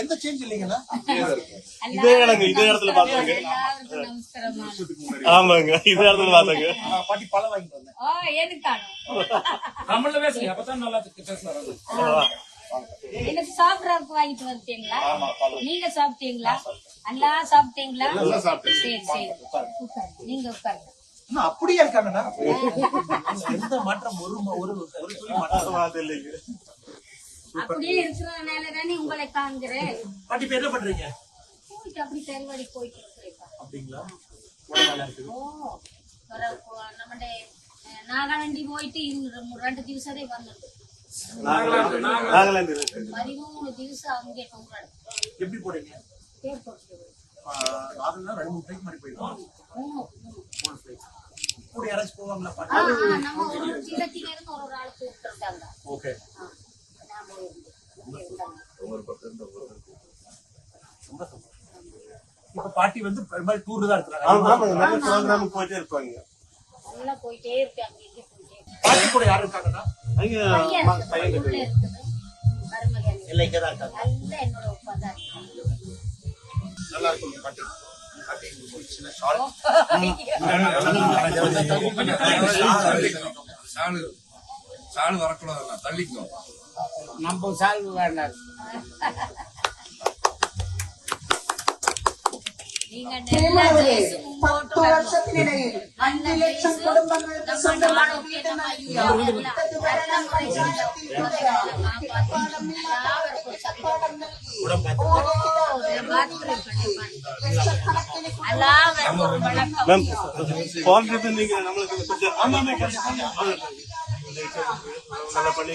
எந்த சேஞ்ச் இல்லைங்கண்ணா? இதே இடத்துல பாத்தாங்க. ஆமாங்க, இதே இடத்துல பாத்தாங்க. பாட்டி பழம் வாங்கிட்டு வந்தேன். தமிழ்ல பேசுங்க, அப்பதான் நல்லா பேசுறாங்க. எனக்கு சாப்பிடறதுக்கு வாங்கிட்டு வந்துட்டீங்களா? நீங்க சாப்பிட்டீங்களா? எல்லாம் சாப்பிட்டீங்களா? சரி சரி, நீங்க உட்காருங்க. அப்படியே இருக்காங்கண்ணா. எந்த மாற்றம் ஒரு துளி மாற்றம் இல்லைங்க. அப்படியே இருக்கிறதுனால தானே உங்களை காண்கிறேன். பாட்டி பேர் என்ன பண்றீங்க? போயிட்டு அப்படி தெருவாடி போயிட்டு இருக்கிறேன். அப்படிங்களா? നമ്മുടെ നാഗാലാൻഡിൽ പോയിട്ട് 2 ദിവസത്തെ വന്നിട്ട് 13 ദിവസം அங்கே டூராடு. எப்படி போறீங்க? ஏர்போர்ட்ல நாகலாம் 2-3 ஃளைட் மாதிரி போயிடுவோம். 3 ஃளைட். கூட யாராச்சும் போவாங்களா பாட்டி? நம்ம ஒரு சீலத்தில இருந்து ஒரு ஆள் கூப்பிட்டுட்டாங்க. ஓகே. நான் இப்ப பாட்டி வந்து பெரும்பாலும் டூர் தான் இருக்காங்க. ஆமாங்க, நிறைய ப்ரோகிராமுக்கு போயிட்டே இருப்பாங்க. நல்லா போயிட்டே இருக்காங்க. இங்க போயிட்டே பாட்டி கூட யாரு இருக்காங்கண்ணா? அங்க பையன் இருக்குது. மருமகன் எல்லாம் இங்க தான் இருக்காங்க. நல்லா என்னோட உட்கார்ந்தா இருக்காங்க. நல்லா இருக்கும் பாட்டி. பாட்டி ஒரு சின்ன ஷால். சாலு வரக்கூடாது, தள்ளிக்கோ. நம்ம சால்வு வேண்டாம். நீங்க நல்லா பேசி மும்போட்டு 10 வருஷத்தினிடையில் 5 லட்சம் குடும்பங்களுக்கு சொந்தமான வீடு நீங்க நம்மளுக்கு கொஞ்சம் நல்லா பண்ணி